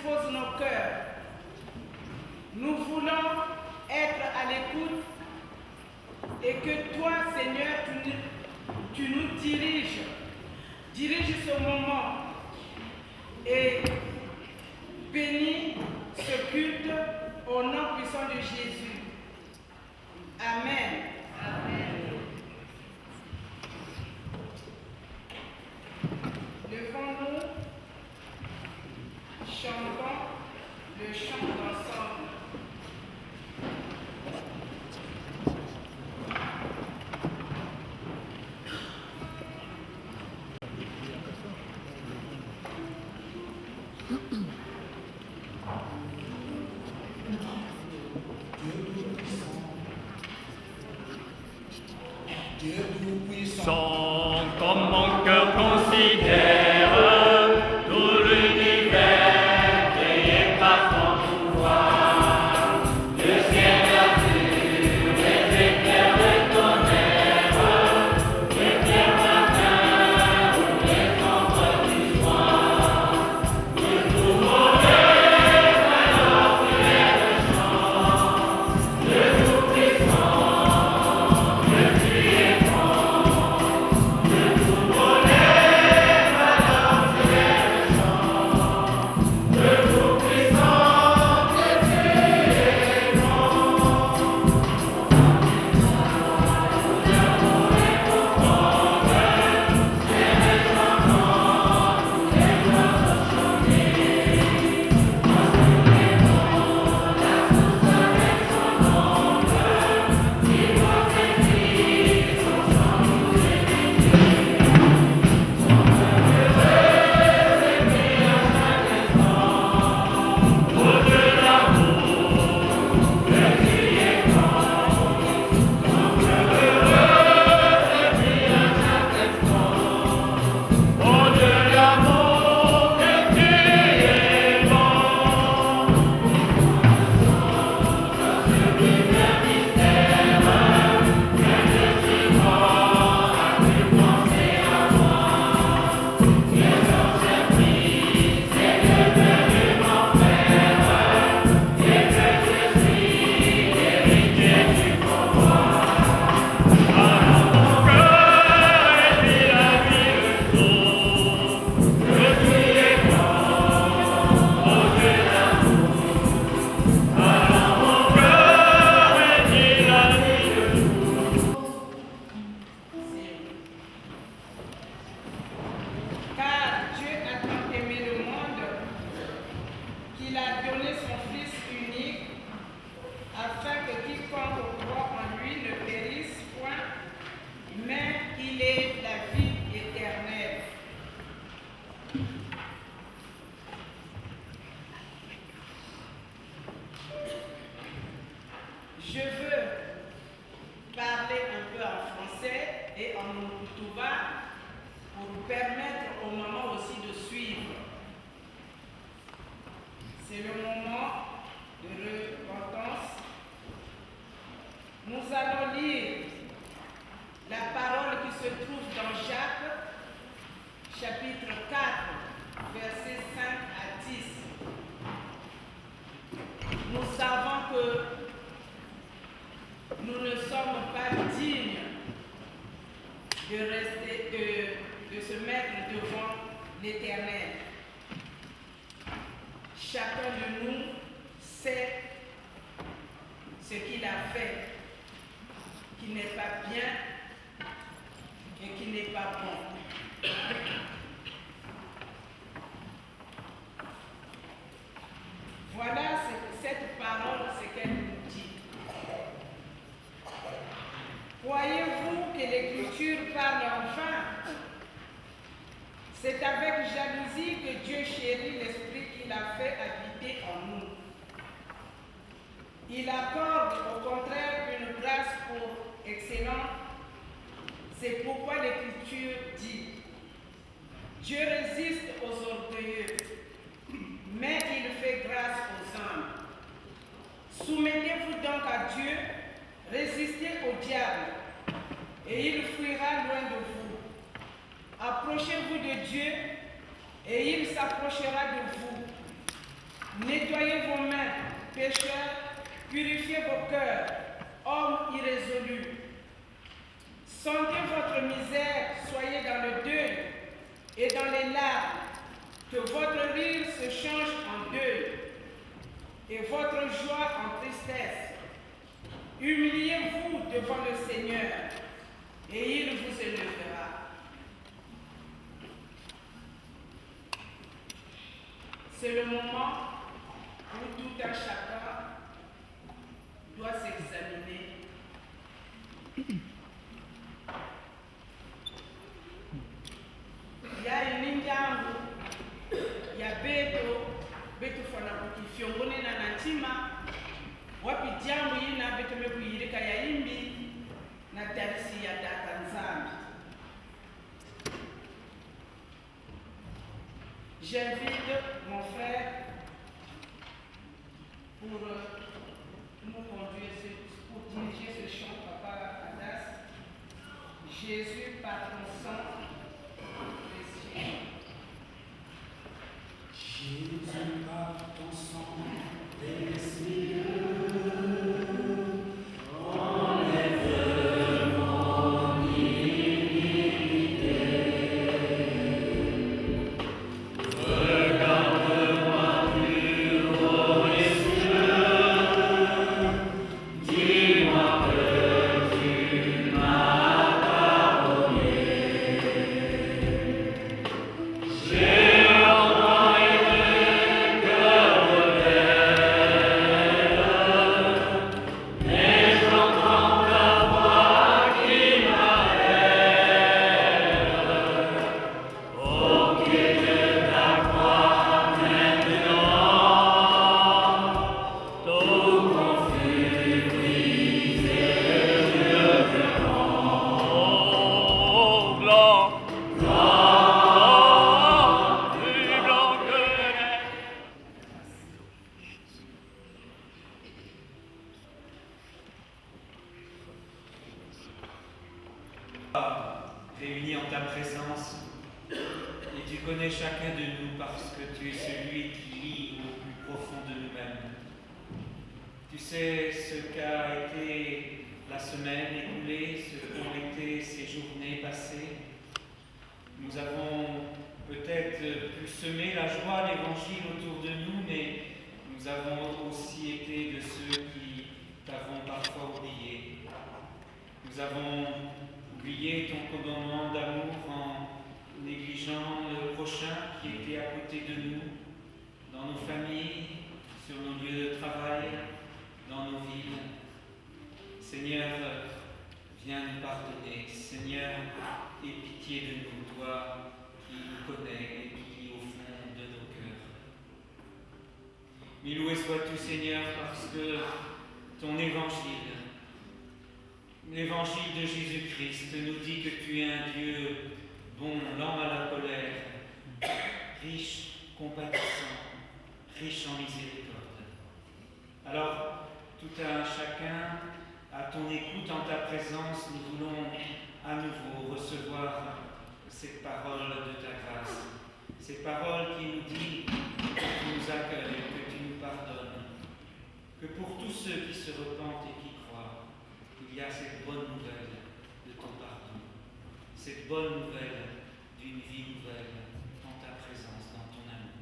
dispose nos cœurs. Nous voulons être à l'écoute et que toi, Seigneur, tu nous diriges. Dirige ce moment et bénis ce culte au nom puissant de Jésus. Amen. Amen. Levons-nous, chantons le chant d'ensemble. Dieu Tout-Puissant, comme mon cœur considère tout l'univers créé par ton pouvoir, le ciel, la terre, les éclairs de ton air, les clairs matins ou les ombres du soir, que tout mon rêve alors fait le chant, le Tout-Puissant. Je veux parler un peu en français et en Mokutuba pour permettre aux mamans aussi de suivre. C'est le moment de repentance. Nous allons lire la parole qui se trouve dans Jacques, chapitre 4, versets 5 à 10. Nous savons que nous ne sommes pas dignes de rester, de se mettre devant l'Éternel. Chacun de nous sait ce qu'il a fait, qui n'est pas bien et qui n'est pas bon. Voilà cette parole, ce qu'elle nous dit. Croyez-vous que l'Écriture parle enfin? C'est avec jalousie que Dieu chérit l'Esprit qu'il a fait habiter en nous. Il accorde au contraire une grâce pour excellente. C'est pourquoi l'Écriture dit: Dieu résiste aux orgueilleux, mais il fait grâce aux humbles. Soumettez-vous donc à Dieu, résistez au diable, et il fuira loin de vous. Approchez-vous de Dieu, et il s'approchera de vous. Nettoyez vos mains, pécheurs, purifiez vos cœurs, hommes irrésolus. Sentez votre misère, soyez dans le deuil et dans les larmes, que votre rire se change en deuil et votre joie en tristesse. Humiliez-vous devant le Seigneur et il vous élèvera. C'est le moment où tout un chacun doit s'examiner. Il y a une indyangu, il y a beto fana kukifiongone na natima, wapi jambo yina beto mekuyirika ya imbi na darisi ya data nzambi. J'invite mon frère pour nous conduire, pour diriger ce chant, Papa Adas. Jésus, par ton sang, précieux. Jésus, par ton sang, précieux. Réunis en ta présence, et tu connais chacun de nous parce que tu es celui qui lit au plus profond de nous-mêmes. Tu sais ce qu'a été la semaine écoulée, ce qu'ont été ces journées passées. Nous avons peut-être pu semer la joie, l'évangile autour de nous, mais nous avons aussi été de ceux qui t'avons parfois oublié. Nous avons oublié ton commandement d'amour en négligeant le prochain qui était à côté de nous, dans nos familles, sur nos lieux de travail, dans nos villes. Seigneur, viens nous pardonner. Seigneur, aie pitié de nous, toi qui nous connais et qui lis au fond de nos cœurs. Mais loué sois-tu, Seigneur, parce que ton évangile, l'évangile de Jésus-Christ, nous dit que tu es un Dieu bon, lent à la colère, riche, compatissant, riche en miséricorde. Alors, tout un chacun, à ton écoute, en ta présence, nous voulons à nouveau recevoir cette parole de ta grâce, cette parole qui nous dit que tu nous accueilles, que tu nous pardonnes, que pour tous ceux qui se repentent et qui croient, il y a cette bonne nouvelle de ton pardon, cette bonne nouvelle d'une vie nouvelle en ta présence, dans ton amour.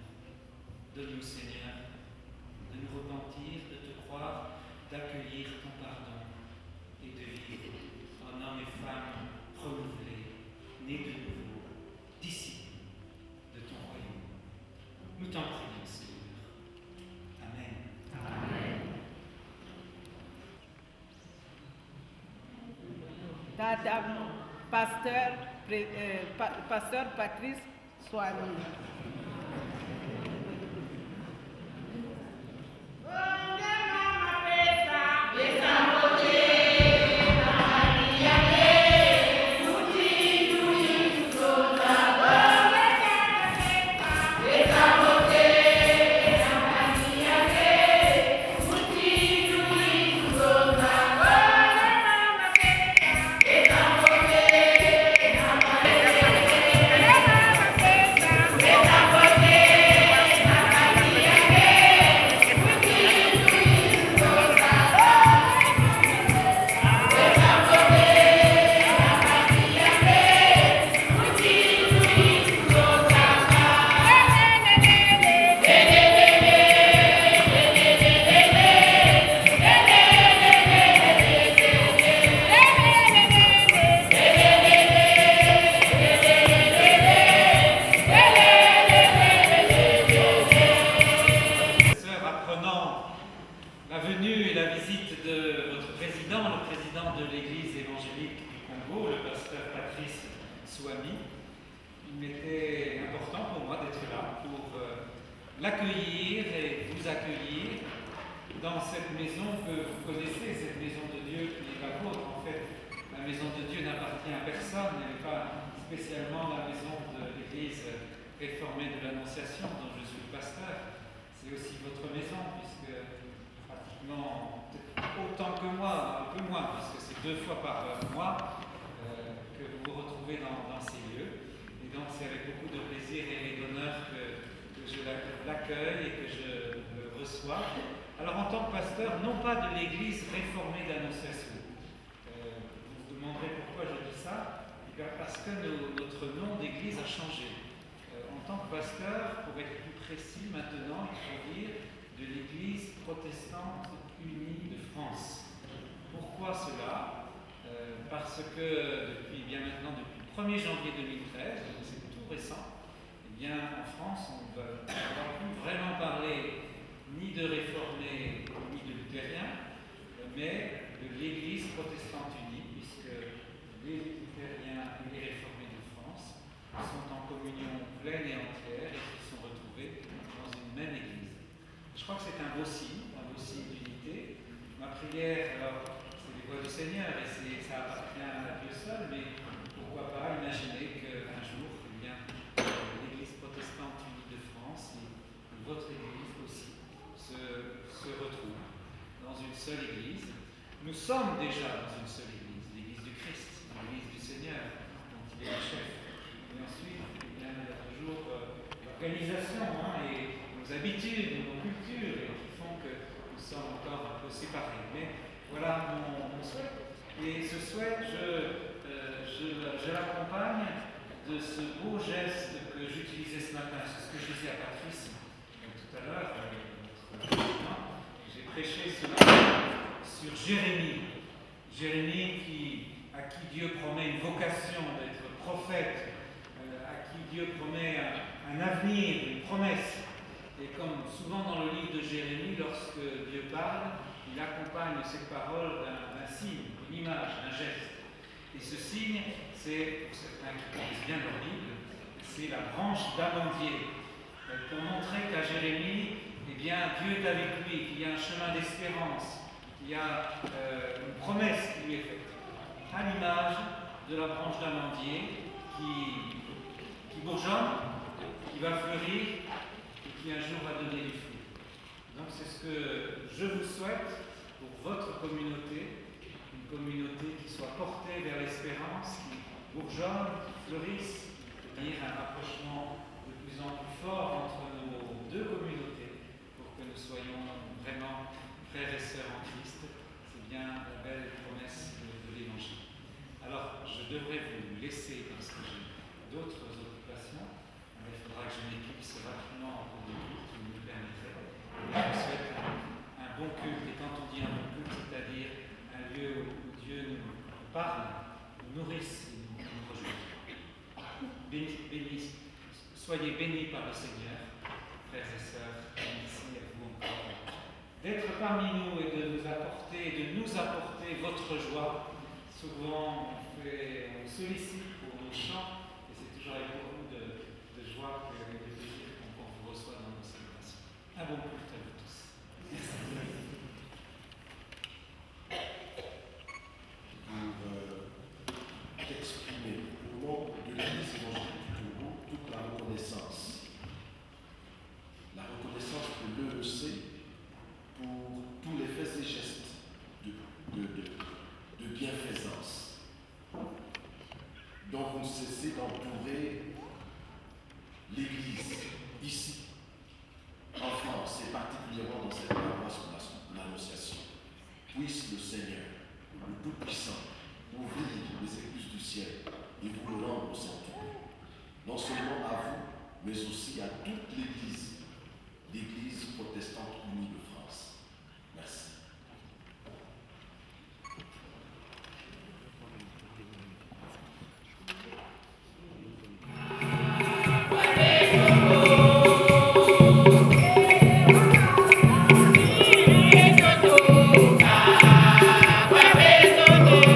Donne-nous, Seigneur, de nous repentir, de te croire, d'accueillir ton pardon et de vivre en hommes et femmes renouvelés, nés de nouveau, disciples de ton royaume. Nous t'en prions, Seigneur. Amen. Amen. Pasteur Patrice Soigny. Yeah. président de l'Église évangélique du Congo, le pasteur Patrice Swami. Il m'était important pour moi d'être là pour l'accueillir et vous accueillir dans cette maison que vous connaissez, cette maison de Dieu qui est la vôtre. En fait, la maison de Dieu n'appartient à personne, elle n'est pas spécialement la maison de l'Église réformée de l'Annonciation dont je suis le pasteur. C'est aussi votre maison, puisque pratiquement autant que moi, un peu moins, parce que c'est 2 fois par mois que vous vous retrouvez dans ces lieux. Et donc c'est avec beaucoup de plaisir et d'honneur que je l'accueille et que je le reçois. Alors en tant que pasteur, non pas de l'Église réformée d'Annonciation. Vous vous demanderez pourquoi je dis ça. Parce que notre nom d'église a changé. En tant que pasteur, pour être plus précis, maintenant, il faut dire de l'Église protestante unie de France. Pourquoi cela? Parce que depuis maintenant, depuis le 1er janvier 2013, donc c'est tout récent, eh bien, en France, on ne va plus vraiment parler ni de réformés ni de luthériens, mais de l'Église protestante unie, puisque les luthériens et les réformés de France sont en communion pleine et entière et se sont retrouvés dans une même Église. Je crois que c'est un beau signe d'unité. Ma prière, alors, c'est les voies du Seigneur et ça appartient à Dieu seul, mais pourquoi pas imaginer qu'un jour, eh bien, l'Église protestante unie de France et votre Église aussi se retrouvent dans une seule Église. Nous sommes déjà dans une seule Église, l'Église du Christ, l'Église du Seigneur, dont il est le chef. Et ensuite, eh bien, il y a toujours l'organisation et nos habitudes, nos cultures, qui font que nous sommes encore un peu séparés. Mais voilà mon souhait. Et ce souhait, je l'accompagne de ce beau geste que j'utilisais ce matin. C'est ce que je disais à Patrice tout à l'heure. J'ai prêché ce matin sur Jérémie. Jérémie à qui Dieu promet une vocation d'être prophète, à qui Dieu promet un avenir, une promesse. Et comme souvent dans le livre de Jérémie, lorsque Dieu parle, il accompagne cette parole d'un signe, d'une image, d'un geste. Et ce signe, c'est, pour certains qui connaissent bien leur Bible, c'est la branche d'amandier. Pour montrer qu'à Jérémie, eh bien, Dieu est avec lui, qu'il y a un chemin d'espérance, qu'il y a une promesse qui lui est faite. À l'image de la branche d'amandier qui bourgeonne, qui va fleurir et qui un jour va donner du fruit. Donc c'est ce que je vous souhaite pour votre communauté, une communauté qui soit portée vers l'espérance, qui bourgeonne, qui fleurisse, c'est-à-dire un rapprochement de plus en plus fort entre nos 2 communautés pour que nous soyons vraiment frères et sœurs en Christ. C'est bien la belle promesse de l'Évangile. Alors, je devrais vous laisser parce que j'ai d'autres occupations. Il faudra que je m'éclipse rapidement en cours de culte, si vous me le permettrez. Je vous souhaite un bon culte. Et quand on dit un bon culte, c'est-à-dire un lieu où Dieu nous parle, nous nourrisse et nous réjouisse. Soyez bénis par le Seigneur, frères et sœurs. Merci à vous encore d'être parmi nous et de nous apporter votre joie. Souvent, on sollicite pour nos chants, et c'est toujours avec beaucoup de joie et de plaisir qu'on vous reçoit dans nos célébrations. Un bon culte à vous tous. Merci. Pour exprimer au nom de l'Église évangélique du Congo toute la reconnaissance. La reconnaissance de l'EEC pour tous les faits et gestes de bienfaisance dont vous ne cessez d'entourer l'Église ici, en France, et particulièrement dans cette paroisse de l'Annonciation. Puisse le Seigneur, le Tout-Puissant, ouvrir les écluses du ciel et vous le rendre au centuple. Non seulement à vous, mais aussi à toute l'Église, l'Église protestante unie de France. Merci. Thank you.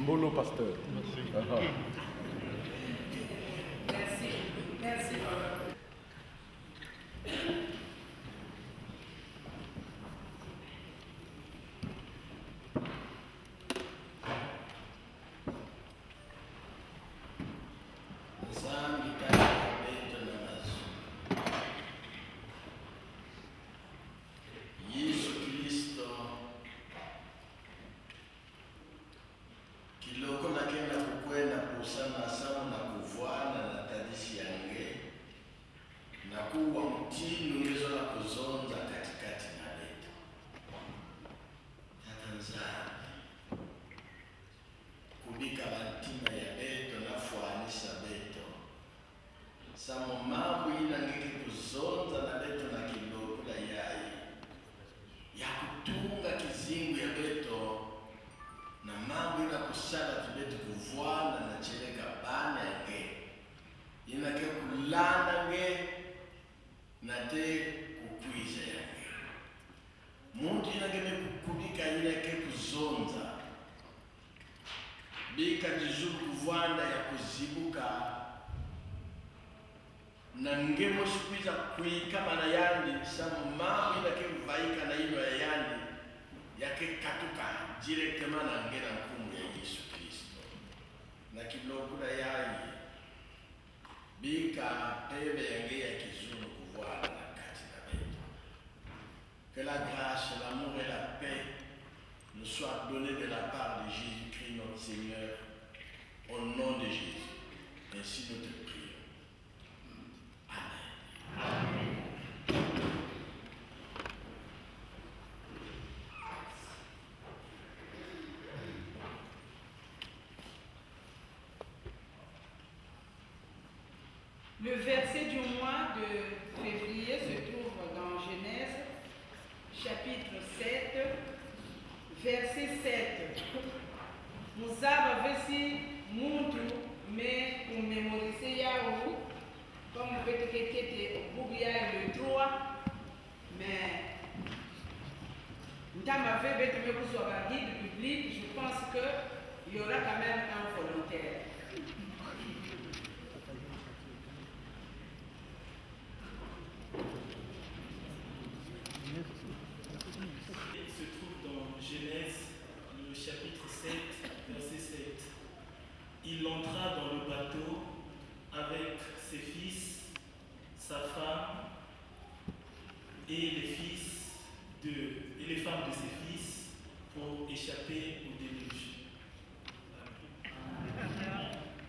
Monopasteur. Merci. Merci. Yesu Kristo kiloko nakenda kukwenda kusana sana na kuvwana na tadisi yange na kuwa mtinu ngezo na kuzonza katikati na leto tatanzani kubika bantima ya beto na fuanisa beto samo mambo ina ngeke kuzonza na beto na kiloko la yai ya kutunga kizingu ya beto na mambo ina kusala tubetu kuvwana na cheleka bana nge ina ke kulanda nge na te kukwiza yange muntu ina ke kubika ina ke kuzonza bika jizuru kuvwanda ya kuzibuka na ngemo shikwiza kuika mana yandi samu mambo ina ke vaika na ino ya yandi yake katuka directement na ngena nkumu ya Yesu Kristo na kilokula yayi bika pebe yange ya kizunu kuvwana na kati na beto. Que la grâce, l'amour et la paix nous soient donnés de la part de Jésus-Christ notre Seigneur au nom de Jésus. Ainsi nous te prions. Amen. Le verset du mois de février se trouve dans Genèse, chapitre 7, verset 7. Muzaba vesi muntu me kumemorise yao, comme peut-être au le 3, mais Ntama fait bête me pour soit guide public, je pense qu'il y aura quand même un volontaire. Il se trouve dans Genèse, le chapitre 7, verset 7. Il entra dans le bateau avec ses fils, sa femme et les femmes de ses fils pour échapper au déluge.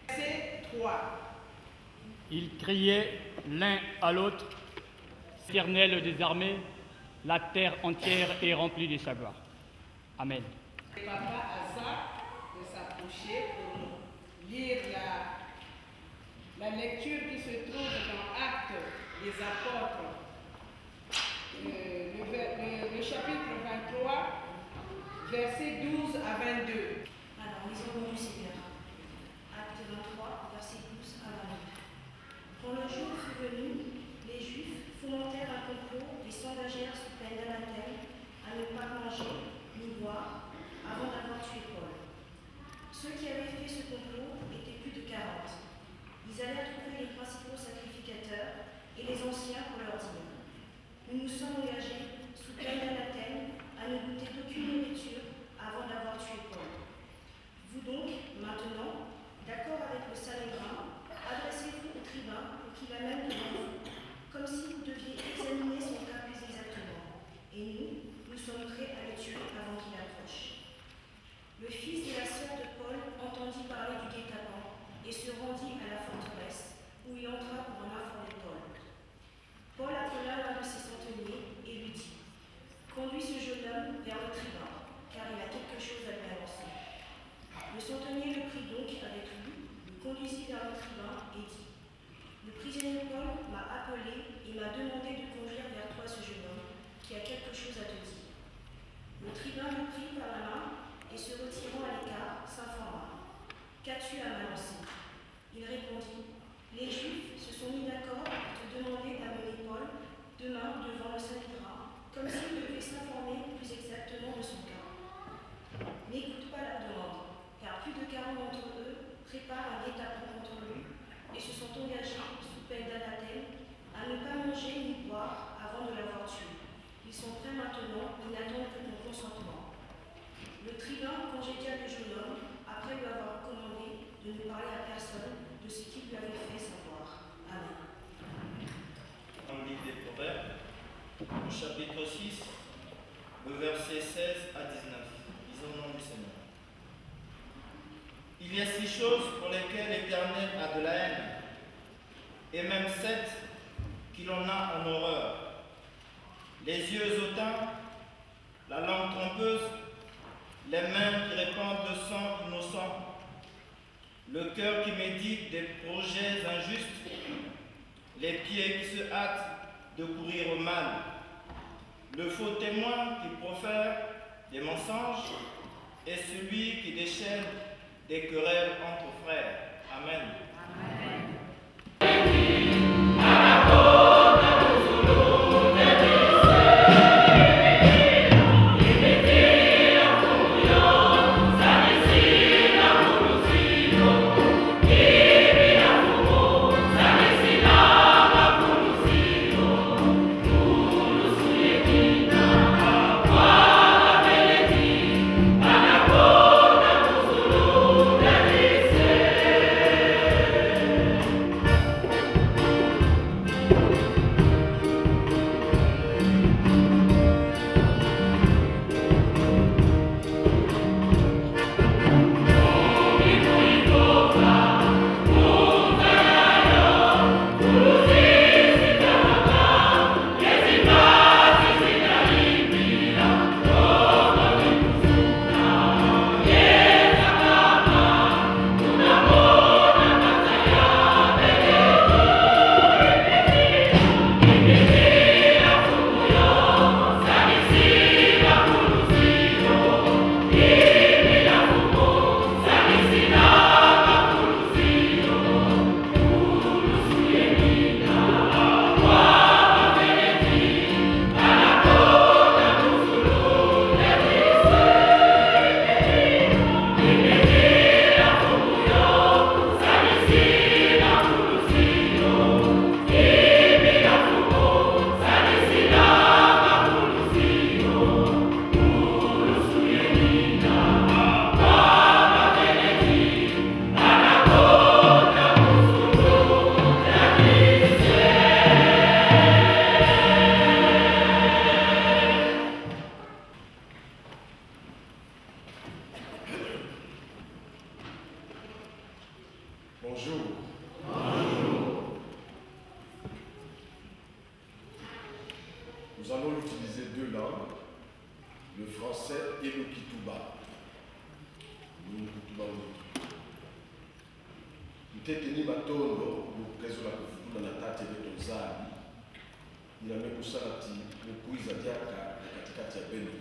Verset 3. Ils criaient l'un à l'autre, Éternel des armées, la terre entière est remplie de sa gloire. Amen. Papa Asa de s'approcher pour lire la lecture qui se trouve dans Actes des Apôtres, le chapitre 23, versets 12 à 22. Alors, lisons du Seigneur. Acte 23, versets 12 à 22. Quand le jour fut venu, les Juifs fomentèrent un complot et s'engagèrent sous peine d'anathème à ne pas manger ni boire avant d'avoir tué Paul. Ceux qui avaient fait ce complot étaient plus de 40. Ils allèrent trouver les principaux sacrificateurs et les anciens pour leur dire: nous nous sommes engagés sous peine d'anathème à ne goûter d'aucune nourriture avant d'avoir tué Paul. Vous donc, maintenant, d'accord avec le Sanhédrin, adressez-vous au tribun pour qu'il amène devant vous, comme si vous deviez examiner son cas plus exactement. Et nous sommes prêts à le tuer avant qu'il approche. Le fils de la sœur de Paul entendit parler du guet-apens et se rendit à la forteresse, où il entra pour en informer Paul. Paul appela l'un de ses centeniers et lui dit: conduis ce jeune homme vers le tribun, car il a quelque chose à lui annoncer. Le centenier le prit donc avec lui, le conduisit vers le tribun et dit: le prisonnier Paul m'a appelé et m'a demandé de conduire vers toi ce jeune homme qui a quelque chose à te dire. Le tribun le prit par la main et se retirant à l'écart, s'informa: qu'as-tu à m'annoncer? Il répondit: les Juifs se sont mis d'accord pour te demander d'amener Paul demain devant le Sanhédrin, comme s'il devait s'informer plus exactement de son cas. N'écoute pas leur demande, car plus de préparent un guet-apens contre lui et se sont engagés, sous peine d'anathème, à ne pas manger ni boire avant de l'avoir tué. Ils sont prêts maintenant et n'attendent que ton consentement. Le tribun congédia le jeune homme après lui avoir recommandé de ne parler à personne de ce qu'il lui avait fait savoir. Amen. Dans le livre des Proverbes, le chapitre 6, le verset 16 à 19. Lisons au nom du Seigneur. Il y a 6 choses pour lesquelles l'Éternel a de la haine, et même 7 qu'il en a en horreur. Les yeux hautains, la langue trompeuse, les mains qui répandent le sang innocent, le cœur qui médite des projets injustes, les pieds qui se hâtent de courir au mal, le faux témoin qui profère des mensonges et celui qui déchaîne des querelles entre frères. Amen. Bonjour. Nous allons utiliser 2 langues, le français et le kituba. Mteteni matondo lukezo la kufutula na tate letu zali inamekusana ti mukuiza jaka katikati ya bendo.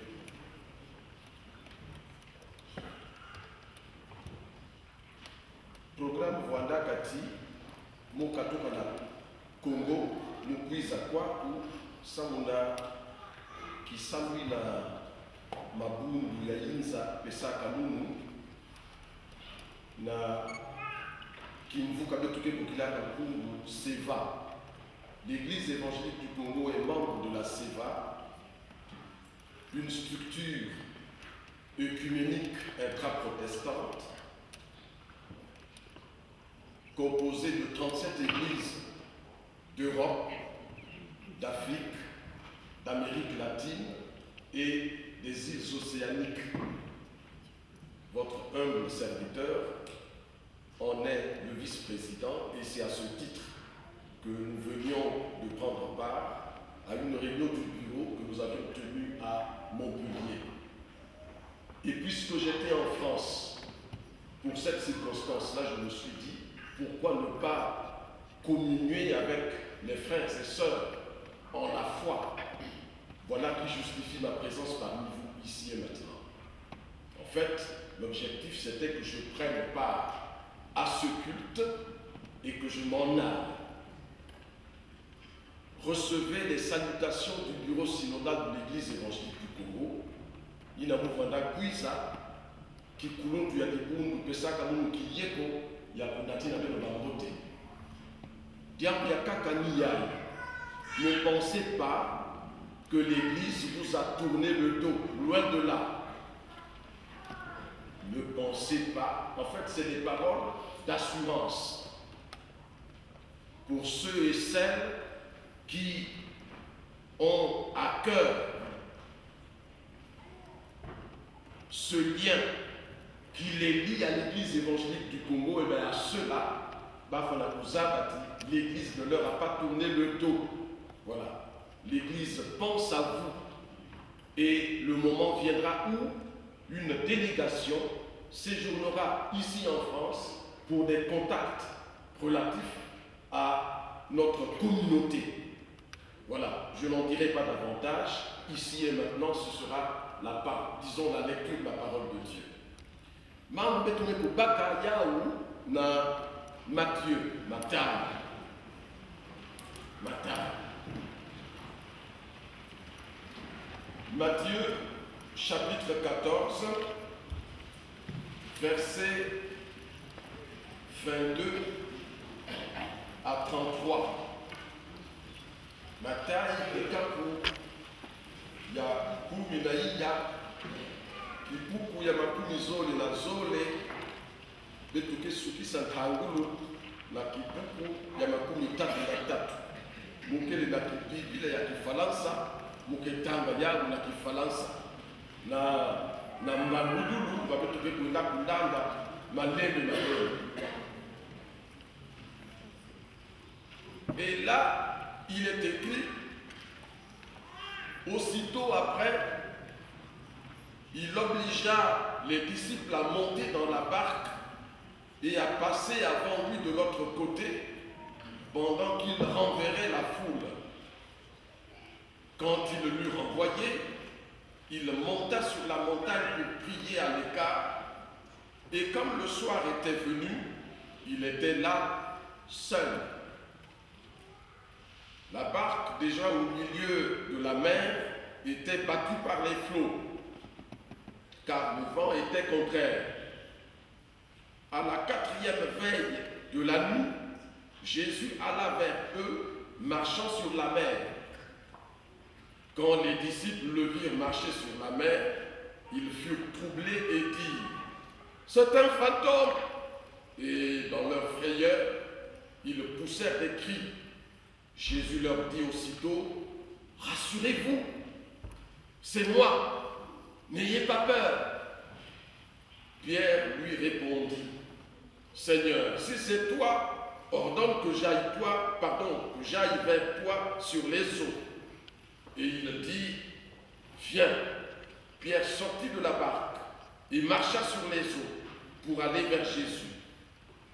Programu Rwanda kati mukatoka na Congo mukwiza kwaku samuna kisambwi na mabundu ya inza pesaka nunu na kimvuka betuke bukilaka kungu SEVA. L'Église évangélique du Congo est membre de la SEVA, une structure œcuménique intra-protestante composée de 37 églises d'Europe, d'Afrique, d'Amérique latine et des îles océaniques. Votre humble serviteur en est le vice-président et c'est à ce titre que nous venions de prendre part à une réunion du bureau que nous avions tenue à Montpellier. Et puisque j'étais en France pour cette circonstance-là, je me suis dit, pourquoi ne pas communier avec les frères et sœurs en la foi? Voilà qui justifie ma présence parmi vous ici et maintenant. En fait, l'objectif c'était que je prenne part à ce culte et que je m'en aille. Recevez les salutations du bureau synodal de l'Église évangélique du Congo. Inamuvanda Kwiza, Kikulundu ya Kibundu, Pesaka Munu Kiyeko, ya kunatina bino bangote. Diable ya kakani yai. Ne pensez pas que l'Église vous a tourné le dos, loin de là. Ne pensez pas, en fait c'est des paroles d'assurance pour ceux et celles qui ont à cœur ce lien qui les lie à l'Église évangélique du Congo. Et bien à ceux-là, l'Église ne leur a pas tourné le dos. Voilà. L'Église pense à vous. Et le moment viendra où une délégation séjournera ici en France pour des contacts relatifs à notre communauté. Voilà, je n'en dirai pas davantage. Ici et maintenant, ce sera la lecture de la parole de Dieu. Mambe tume kubaka yao na Matthieu, Matthieu. Matthieu, chapitre 14, versets 22 à 33. Matthieu ekapu ya kumi na iya kipuku ya makumi zole na zole betuke sukisa ntangulu na kipuku ya makumi tatu na tatu mukele na kibiblia ya Kifaransa muketanga yangu na Kifaransa na mangudulu babetuke kwenda kundanga malende. Et là, il est écrit, aussitôt après, il obligea les disciples à monter dans la barque et à passer avant lui de l'autre côté, pendant qu'il renverrait la foule. Quand il l'eut renvoyé, il monta sur la montagne pour prier à l'écart, et comme le soir était venu, il était là, seul. La barque, déjà au milieu de la mer, était battue par les flots, car le vent était contraire. À la 4e veille de la nuit, Jésus alla vers eux, marchant sur la mer. Quand les disciples le virent marcher sur la mer, ils furent troublés et dirent « C'est un fantôme !» Et dans leur frayeur, ils poussèrent des cris. Jésus leur dit aussitôt, « Rassurez-vous, c'est moi, n'ayez pas peur. » Pierre lui répondit, « Seigneur, si c'est toi, ordonne que j'aille vers toi sur les eaux. » Et il dit, « Viens. » Pierre sortit de la barque et marcha sur les eaux pour aller vers Jésus.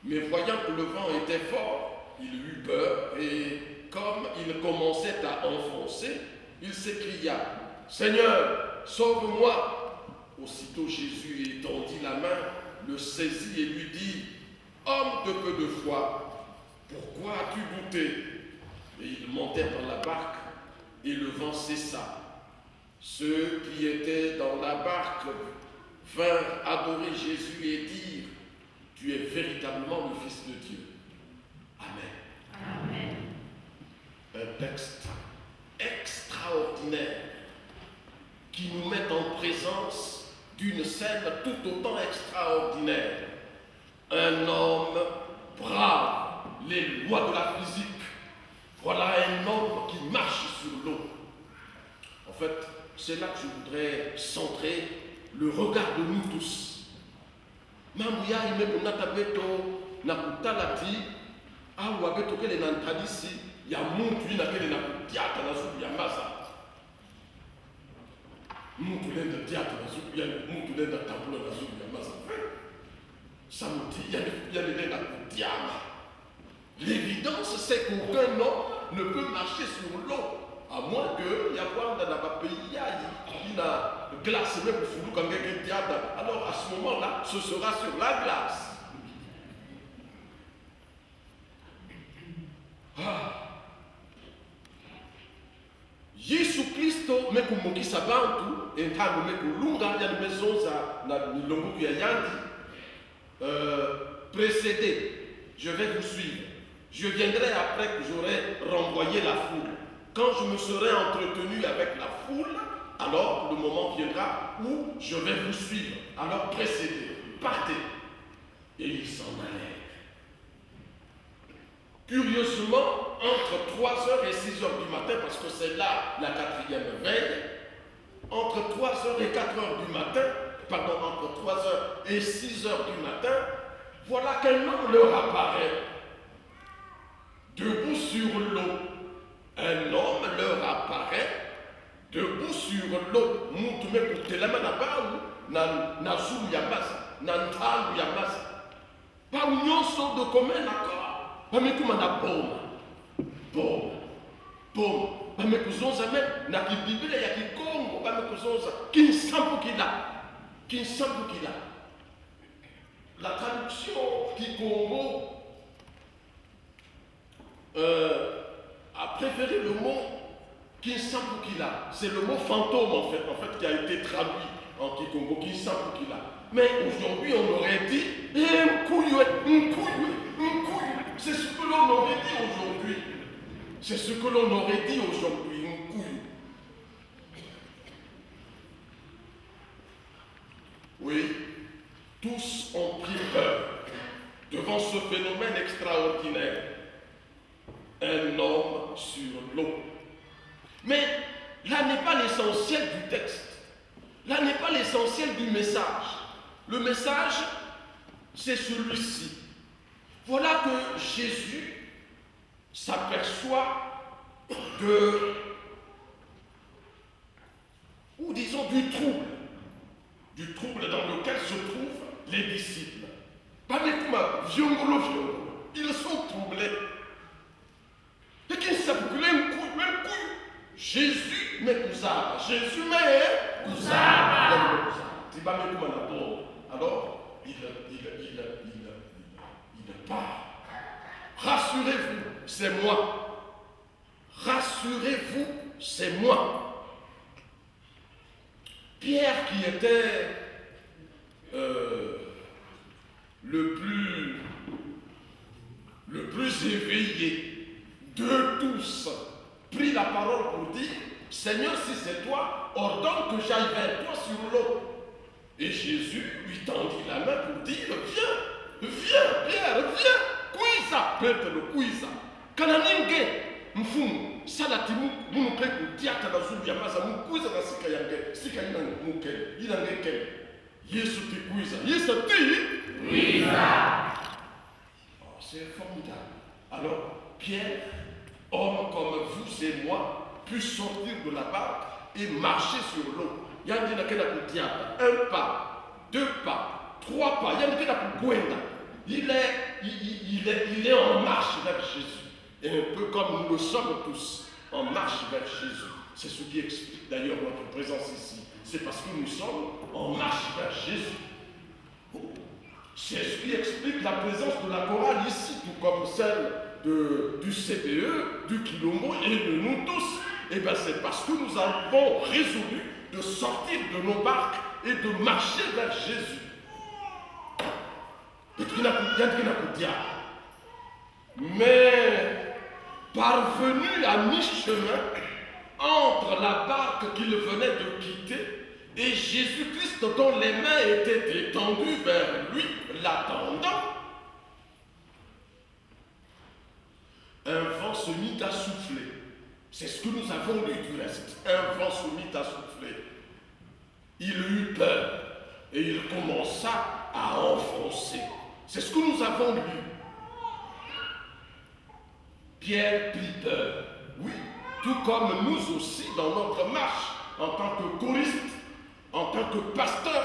Mais voyant que le vent était fort, il eut peur et comme il commençait à enfoncer, il s'écria, « Seigneur, sauve-moi » Aussitôt Jésus étendit la main, le saisit et lui dit, « Homme de peu de foi, pourquoi as-tu douté ?» Et ils montèrent dans la barque et le vent cessa. Ceux qui étaient dans la barque vinrent adorer Jésus et dire, « Tu es véritablement le Fils de Dieu. » Amen. Amen. Un texte extraordinaire qui nous met en présence d'une scène tout autant extraordinaire. Un homme brave, les lois de la physique. Voilà un homme qui marche sur l'eau. En fait, c'est là que je voudrais centrer le regard de nous tous. Mamuya ime kunatabeto na kutalati au wabeto kele na ntadisi ya muntu ina kele na kutiata na zuku ya maza. Muntu lenda tiata na zuku ya muntu lenda tabula na zuku ya maza. Samuti ya lenda kutiama. L'évidence, c'est qu'aucun homme ne peut marcher sur l'eau, à moins qu'il y ait dans un pays il y a glace même sur l'eau. Alors à ce moment-là, ce sera sur la glace. Yesu Kristo mekumukisa bantu entango mekulunga ya mezoza na milongo ya yandi précédez, je vais vous suivre. Je viendrai après que j'aurai renvoyé la foule. Quand je me serai entretenu avec la foule, alors le moment viendra où je vais vous suivre. Alors précédez, partez. Et ils s'en allèrent. Curieusement, entre 3h et 6h du matin, parce que c'est là la 4e veille, entre 3h et 4h du matin, pardon, entre 3h et 6h du matin, voilà qu'un homme leur apparaît, debout sur l'eau. Un homme leur apparaît, debout sur l'eau. Mutume kutelema na bawu, na zulu ya masa, na ntalu ya masa. Bawu nyonso de commun accord. Bamekuma na boma. Bamekuzonza même na kibibile ya Kikongo, bamekuzonza kinsampu kila. La traduction Kikongo a préféré le mot Kinsampukila. C'est le mot fantôme en fait, qui a été traduit en Kikongo, Kinsampukila. Mais aujourd'hui on aurait dit Nkouyo. C'est ce que l'on aurait dit aujourd'hui. Nkouyo. Oui, tous ont pris peur devant ce phénomène extraordinaire. Un homme sur l'eau. Mais là n'est pas l'essentiel du texte. Là n'est pas l'essentiel du message. Le message, c'est celui-ci. Voilà que Jésus s'aperçoit du trouble dans lequel se trouvent les disciples. Ils sont troublés. Et qui s'appelle un coup. Jésus m'écousaba. Alors, il part. Rassurez-vous, c'est moi. Rassurez-vous, c'est moi. Pierre qui était le plus éveillé de tous, prit la parole pour dire, Seigneur, si c'est toi, ordonne que j'aille vers toi sur l'eau. Et Jésus lui tendit la main pour dire, viens, Pierre, viens. Kuisa, Peter, kuisa. Kananinge, mfumu, salatimu, mumupe kudiaka na zulu ya maza, mukuisa na sika yange, sika ina muke, ina ngeke. Yesu ti kuisa. Yesu ti kuisa. Oh, c'est formidable. Alors, Pierre, homme comme vous et moi, puisse sortir de la barque et marcher sur l'eau. Il y a un pas, 2 pas, 3 pas. Il est en marche vers Jésus. Et un peu comme nous le sommes tous, en marche vers Jésus. C'est ce qui explique d'ailleurs notre présence ici. C'est parce que nous sommes en marche vers Jésus. C'est ce qui explique la présence de la chorale ici, tout comme celle du CPE, du Kilombo et de nous tous. Et bien c'est parce que nous avons résolu de sortir de nos barques et de marcher vers Jésus. Mais parvenu à mi-chemin entre la barque qu'il venait de quitter et Jésus-Christ dont les mains étaient étendues vers lui, l'attendant, un vent se mit à souffler. C'est ce que nous avons lu du reste. Un vent se mit à souffler. Il eut peur et il commença à enfoncer. C'est ce que nous avons lu. Pierre prit peur. Oui, tout comme nous aussi dans notre marche, en tant que choriste, en tant que pasteur,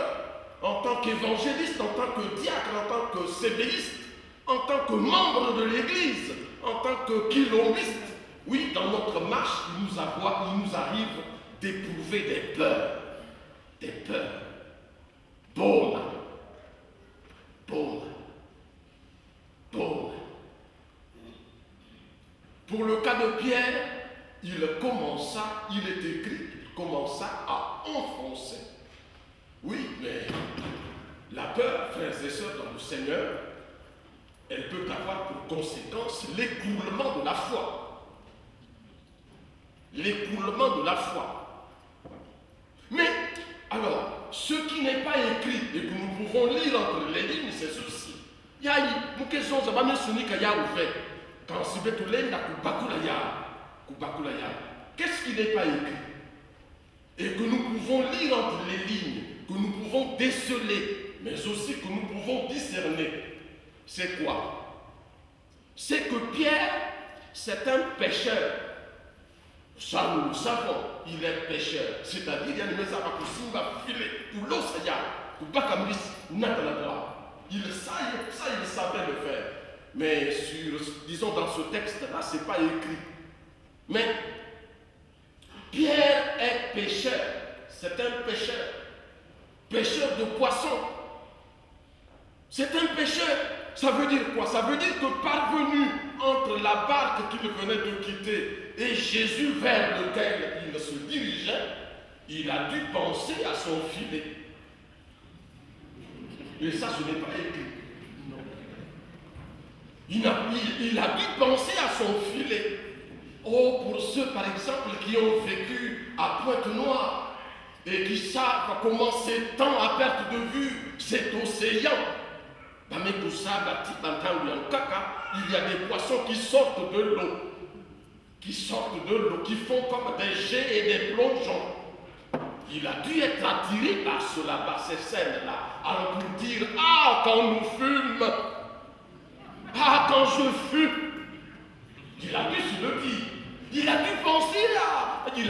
en tant qu'évangéliste, en tant que diacre, en tant que cébéiste, en tant que membre de l'Église, en tant que kilomiste. Oui, dans notre marche, il nous arrive d'éprouver des peurs. Des peurs. Bon. Pour le cas de Pierre, il est écrit, il commença à enfoncer. Oui, mais la peur, frères et sœurs dans le Seigneur, elle peut avoir pour conséquence l'écroulement de la foi. L'écroulement de la foi. Mais, alors, ce qui n'est pas écrit et que nous pouvons lire entre les lignes, c'est ceci. Il y a une question, ça va me sonner qu'il y a ouvert. Quand si vous voulez, qu'est-ce qui n'est pas écrit? Et que nous pouvons lire entre les lignes, que nous pouvons déceler, mais aussi que nous pouvons discerner. C'est quoi? C'est que Pierre, c'est un pécheur. Ça, nous le savons, il est pécheur. C'est-à-dire, il y a des messages à Simba filer, ou l'Osaya, ou Bakamis, Natalabra. Il savait le faire. Mais disons dans ce texte-là, ce n'est pas écrit. Mais Pierre est pécheur. C'est un pécheur. Pécheur de poissons. C'est un pécheur. Ça veut dire quoi? Ça veut dire que parvenu entre la barque qu'il venait de quitter et Jésus vers lequel il se dirigeait, il a dû penser à son filet. Et ça, ce n'est pas écrit. Non. Il a dû penser à son filet. Oh, pour ceux, par exemple, qui ont vécu à Pointe-Noire et qui savent comment s'étend à perte de vue cet océan, il y a des poissons qui sortent de l'eau, qui font comme des jets et des plongeons. Il a dû être attiré par cela, par ces scènes-là, alors pour dire, ah, quand nous fûmes, ah, quand je fus, il a dû se le dire. Il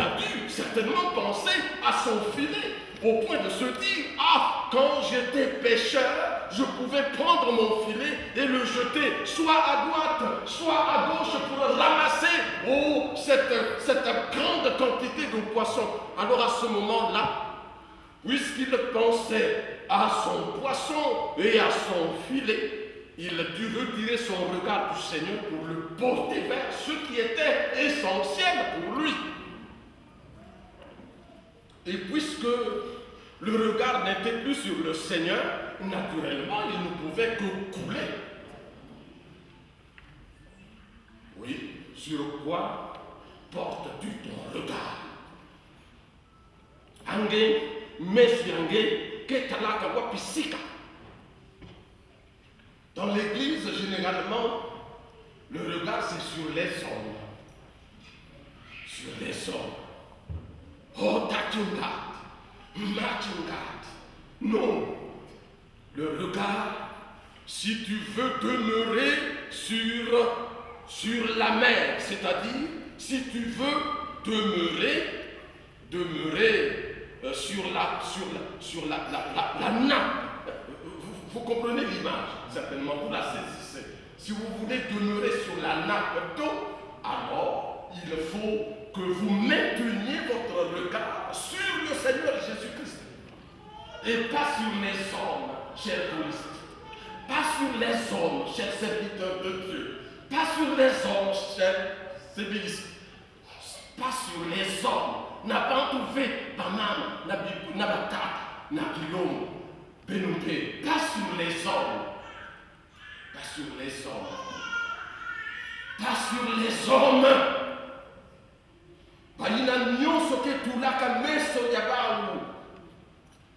a dû certainement penser à son filet, au point de se dire, ah, quand j'étais pécheur, je pouvais prendre mon filet et le jeter soit à droite, soit à gauche pour ramasser, oh, cette grande quantité de poissons. Alors à ce moment-là, puisqu'il pensait à son poisson et à son filet, il a dû retirer son regard du Seigneur pour le porter vers ce qui était essentiel pour lui. Et puisque le regard n'était plus sur le Seigneur, naturellement, il ne pouvait que couler. Oui, sur quoi portes-tu ton regard? Ange, mesiange, ketalaka wapisika. Dans l'église, généralement, le regard c'est sur les hommes. Sur les hommes. Oh, Tatungat, Matungat. Non. Le regard, si tu veux demeurer sur la mer, c'est-à-dire, si tu veux demeurer sur la nappe. Vous comprenez l'image, certainement, vous la saisissez. Si vous voulez demeurer sur la nappe d'eau, alors il faut que vous mainteniez votre regard sur le Seigneur Jésus-Christ. Et pas sur les hommes, chers touristes. Pas sur les hommes, chers serviteurs de Dieu. Pas sur les hommes, chers civilistes. Pas sur les hommes. N'a pas trouvé Bamam, Nabata, Nakilom. Benouté, pas sur les hommes, pas sur les hommes, pas sur les hommes. Baïna nyonso ke tulaka meso yabaou,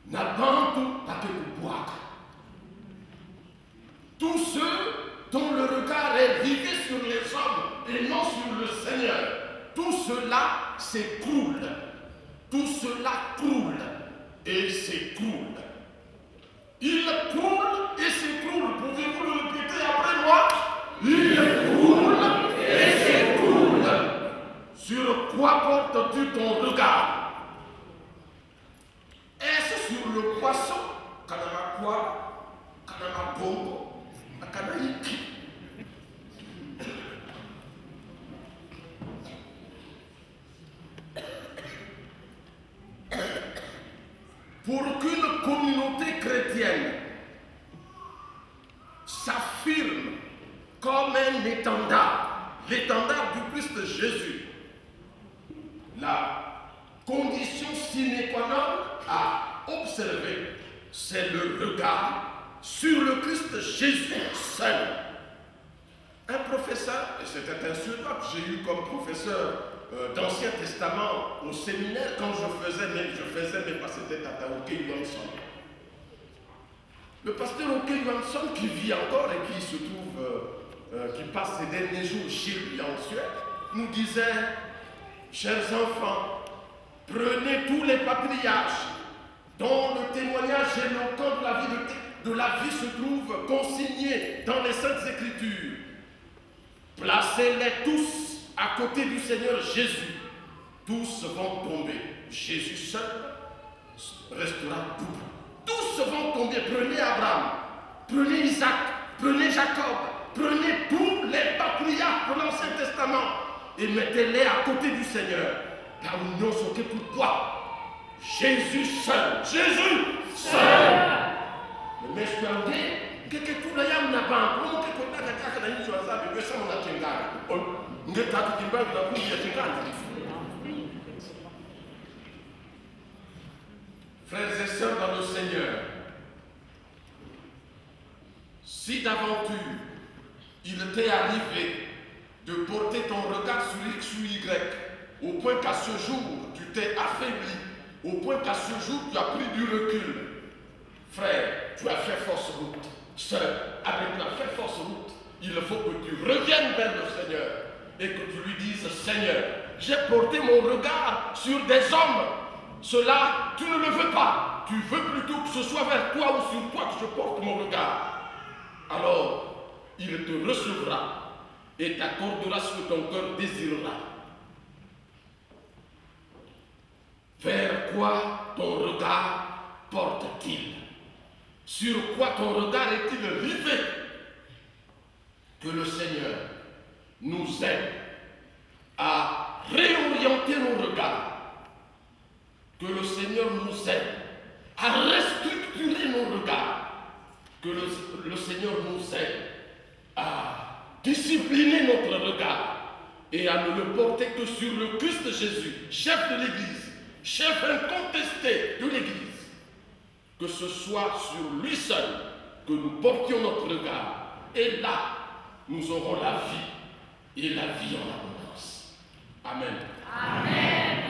nabantu pakekubuaka. Tous ceux dont le regard est rivé sur les hommes et non sur le Seigneur, tout cela s'écroule, tout cela croule et s'écroule. Il croule et s'écroule. Pouvez-vous le répéter après moi? Il croule et s'écroule. Sur quoi portes-tu ton regard? Est-ce sur le poisson? Kanama quoi? Kanama bongo? Akanaïki? Pour qu'une communauté chrétienne s'affirme comme un étendard, l'étendard du Christ Jésus, la condition sine qua non à observer, c'est le regard sur le Christ Jésus seul. ça, et c'était un Suédois que j'ai eu comme professeur d'Ancien Testament au séminaire quand je faisais mes passages à Oke Johansson. Le pasteur Oke Johansson qui vit encore et qui se trouve, qui passe ses derniers jours chez lui en Suède, nous disait, chers enfants, prenez tous les patriarches dont le témoignage éloquent de la vie se trouve consigné dans les Saintes Écritures. Placez-les tous à côté du Seigneur Jésus. Tous vont tomber. Jésus seul restera debout. Tous vont tomber. Prenez Abraham, prenez Isaac, prenez Jacob, prenez tous les patriarches de l'Ancien Testament et mettez-les à côté du Seigneur. Car l'union sautait pourquoi? Jésus seul. Jésus seul. Mais je suis allé, que tout le monde n'a pas comment que tout le monde a fait la mission à ça, mais ça on a tenu. On est à tout le monde dans le coup. Frères et sœurs dans le Seigneur, si d'aventure il t'est arrivé de porter ton regard sur X ou Y, au point qu'à ce jour tu t'es affaibli, au point qu'à ce jour tu as pris du recul, frère, tu as fait fausse route. Sœur, avec la fait fausse route, il faut que tu reviennes vers le Seigneur et que tu lui dises, Seigneur, j'ai porté mon regard sur des hommes. Cela, tu ne le veux pas. Tu veux plutôt que ce soit vers toi ou sur toi que je porte mon regard. Alors, il te recevra et t'accordera ce que ton cœur désirera. Vers quoi ton regard porte-t-il? Sur quoi ton regard est-il rivé? Que le Seigneur nous aide à réorienter nos regards. Que le Seigneur nous aide à restructurer nos regards. Que le Seigneur nous aide à discipliner notre regard et à ne le porter que sur le Christ Jésus, chef de l'Église, chef incontesté de l'Église. Que ce soit sur lui seul que nous portions notre regard. Et là, nous aurons la vie et la vie en abondance. Amen. Amen.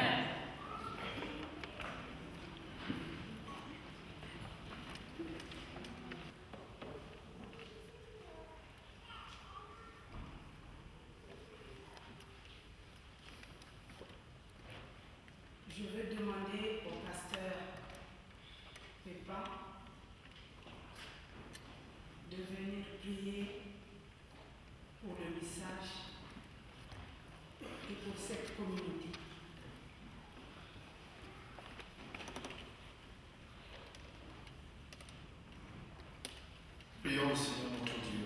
Je veux demander au pasteur Pépin de venir prier pour le message et pour cette communauté. Prions le Seigneur notre Dieu.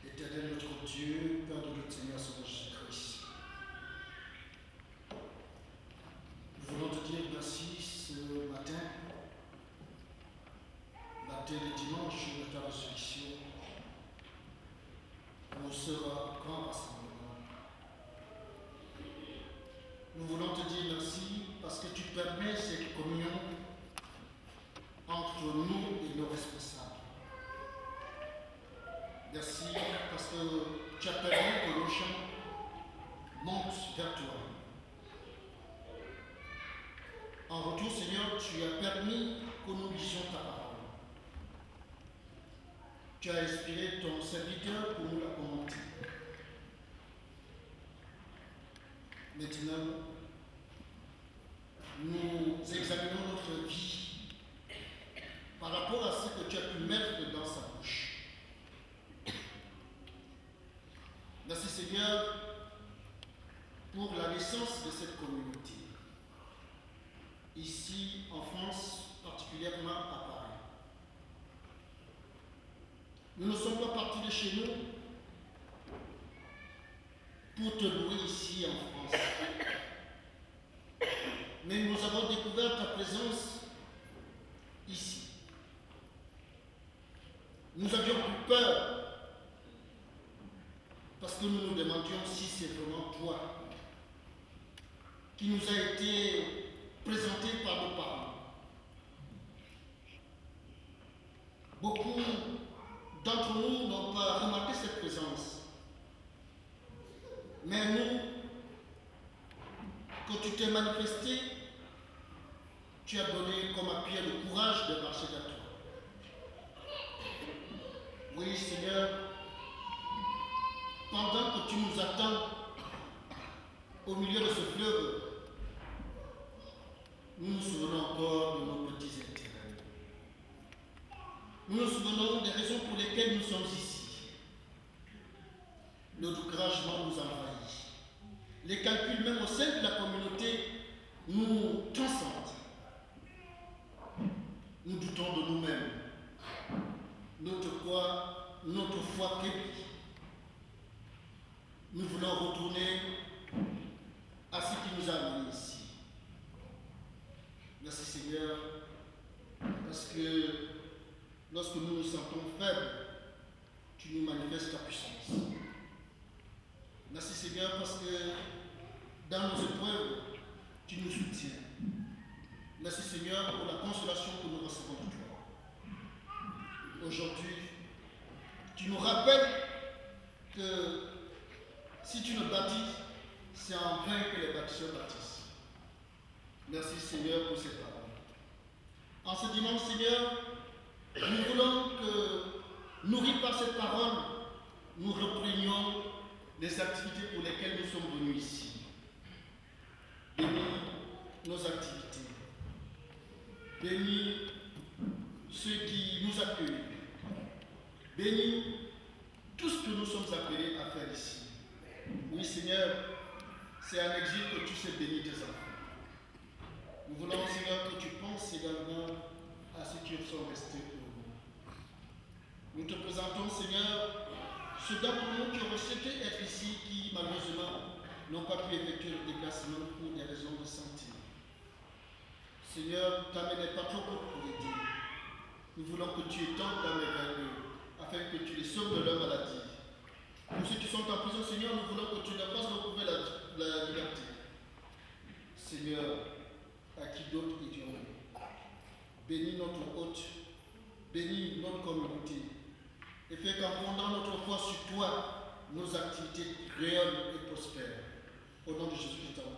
Éternel notre Dieu, Père de notre Seigneur Sauveur Jésus-Christ, nous voulons te dire merci ce matin de dimanche de ta résurrection, pour ce grand rassemblement. Nous voulons te dire merci parce que tu permets cette communion entre nous et nos responsables. Merci parce que tu as permis que nos chants montent vers toi. En retour, Seigneur, tu as permis que nous lisions ta parole. Tu as inspiré ton serviteur pour nous la commenter. Maintenant, nous examinons notre vie par rapport à ce que tu as pu mettre dans sa bouche. Merci Seigneur pour la naissance de cette communauté, ici en France, particulièrement à Paris. Nous ne sommes pas partis de chez nous pour te louer ici en France, mais nous avons découvert ta présence ici. Nous avions eu peur parce que nous nous demandions si c'est vraiment toi qui nous a été présenté par nos parents. Beaucoup d'entre nous n'ont pas remarqué cette présence. Mais nous, quand tu t'es manifesté, tu as donné comme à Pierre le courage de marcher vers toi. Oui, Seigneur, pendant que tu nous attends au milieu de ce fleuve, nous nous souvenons encore de nos petits intérêts. Nous nous souvenons des raisons pour lesquelles nous sommes ici. Le découragement nous envahit. Les calculs même au sein de la communauté nous transcendent. Nous doutons de nous-mêmes. Notre foi faiblit. Nous voulons retourner à ce qui nous a amenés ici. Merci Seigneur, parce que lorsque nous nous sentons faibles, tu nous manifestes ta puissance. Merci Seigneur, parce que dans nos épreuves, tu nous soutiens. Merci Seigneur pour la consolation que nous recevons de toi. Aujourd'hui, tu nous rappelles que si tu ne bâtis, c'est en vain que les bâtisseurs bâtissent. Merci Seigneur pour ces paroles. En ce dimanche, Seigneur, nous voulons que, nourris par cette parole, nous reprenions les activités pour lesquelles nous sommes venus ici. Bénis nos activités. Bénis ceux qui nous accueillent. Bénis tout ce que nous sommes appelés à faire ici. Oui, Seigneur, c'est un exil que tu sais bénir tes enfants. Nous voulons, Seigneur, que tu penses également à ceux qui sont restés pour nous. Nous te présentons, Seigneur, ceux d'entre nous qui auraient souhaité être ici, qui, malheureusement, n'ont pas pu effectuer le déplacement pour des raisons de santé. Seigneur, ta main n'est pas trop courte pour aider. Nous voulons que tu étendes ta main vers eux, afin que tu les sauves de leur maladie. Pour ceux qui sont en prison, Seigneur, nous voulons que tu leur fasses retrouver la liberté. Seigneur, à qui d'autre iront-nous? Bénis notre hôte, bénis notre communauté, et fais qu'en fondant notre foi sur toi, nos activités rayonnent et prospèrent. Au nom de Jésus, nous t'en